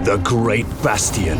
The Great Bastion,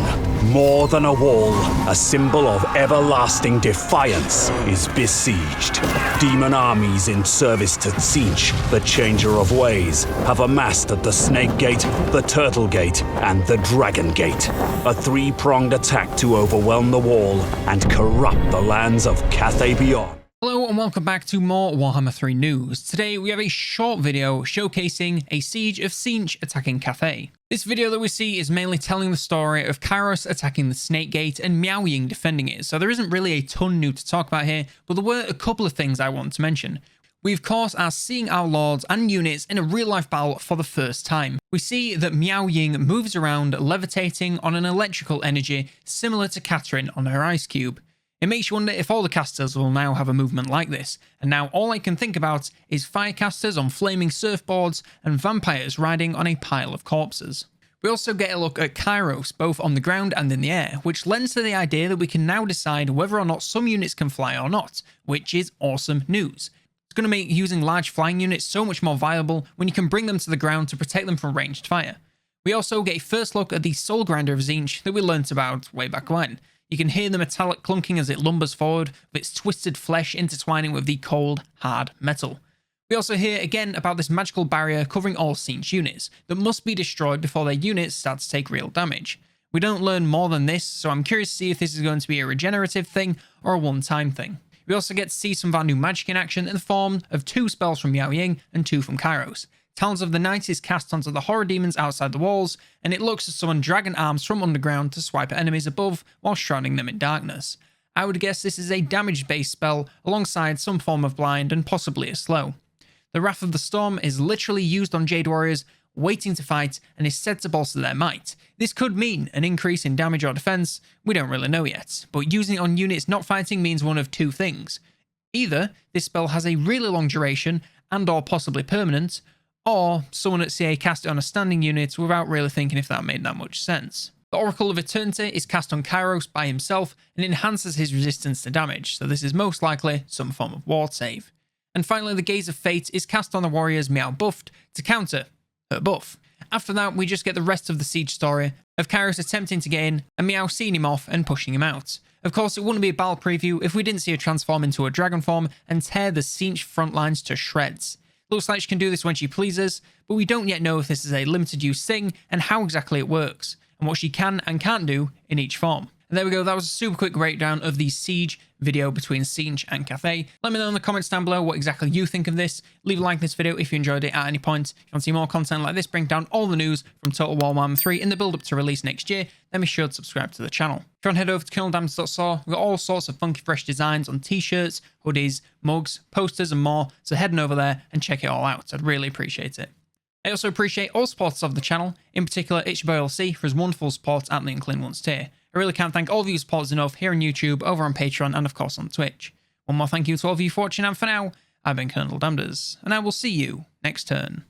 more than a wall, a symbol of everlasting defiance, is besieged. Demon armies in service to Tzeentch, the Changer of Ways, have amassed at the Snake Gate, the Turtle Gate, and the Dragon Gate. A three-pronged attack to overwhelm the wall and corrupt the lands of Cathay beyond. Hello and welcome back to more Warhammer 3 news. Today we have a short video showcasing a siege of Tzeentch attacking Cathay. This video that we see is mainly telling the story of Kairos attacking the Snake Gate and Miao Ying defending it, so there isn't really a ton new to talk about here, but there were a couple of things I want to mention. We of course are seeing our lords and units in a real life battle for the first time. We see that Miao Ying moves around levitating on an electrical energy similar to Catherine on her ice cube. It makes you wonder if all the casters will now have a movement like this, and now all I can think about is firecasters on flaming surfboards and vampires riding on a pile of corpses. We also get a look at Kairos both on the ground and in the air, which lends to the idea that we can now decide whether or not some units can fly or not, which is awesome news. It's going to make using large flying units so much more viable when you can bring them to the ground to protect them from ranged fire. We also get a first look at the Soul Grinder of Tzeentch that we learnt about way back when. You can hear the metallic clunking as it lumbers forward, with its twisted flesh intertwining with the cold, hard metal. We also hear again about this magical barrier covering all Tzeentch units that must be destroyed before their units start to take real damage. We don't learn more than this, so I'm curious to see if this is going to be a regenerative thing or a one-time thing. We also get to see some of our new magic in action in the form of 2 spells from Miao Ying and 2 from Kairos. Talons of the Night is cast onto the horror demons outside the walls, and it looks to summon dragon arms from underground to swipe at enemies above while shrouding them in darkness. I would guess this is a damage-based spell alongside some form of blind and possibly a slow. The Wrath of the Storm is literally used on Jade Warriors, waiting to fight, and is said to bolster their might. This could mean an increase in damage or defense, we don't really know yet, but using it on units not fighting means one of 2 things. Either this spell has a really long duration and or possibly permanent, or someone at CA cast it on a standing unit without really thinking if that made that much sense. The Oracle of Eternity is cast on Kairos by himself and enhances his resistance to damage, so this is most likely some form of ward save. And finally, the Gaze of Fate is cast on the warriors Miao buffed to counter her buff. After that, we just get the rest of the siege story of Kairos attempting to get in and Miao seeing him off and pushing him out. Of course, it wouldn't be a battle preview if we didn't see her transform into a dragon form and tear the Tzeentch front lines to shreds. Looks like she can do this when she pleases, but we don't yet know if this is a limited use thing and how exactly it works, and what she can and can't do in each form. And there we go, that was a super quick breakdown of the siege video between Tzeentch and Cathay. Let me know in the comments down below what exactly you think of this. Leave a like to this video if you enjoyed it at any point. If you want to see more content like this, break down all the news from Total War Warhammer 3 in the build up to release next year, then be sure to subscribe to the channel. If you want to head over to COLONELDAMNEDERS, we've got all sorts of funky fresh designs on t-shirts, hoodies, mugs, posters and more, so heading over there and check it all out. I'd really appreciate it. I also appreciate all supporters of the channel, in particular It's Your Boy LC for his wonderful support at the Unclean Ones tier. I really can't thank all of you supporters enough here on YouTube, over on Patreon, and of course on Twitch. One more thank you to all of you for watching, and for now, I've been COLONELDAMNEDERS, and I will see you next turn.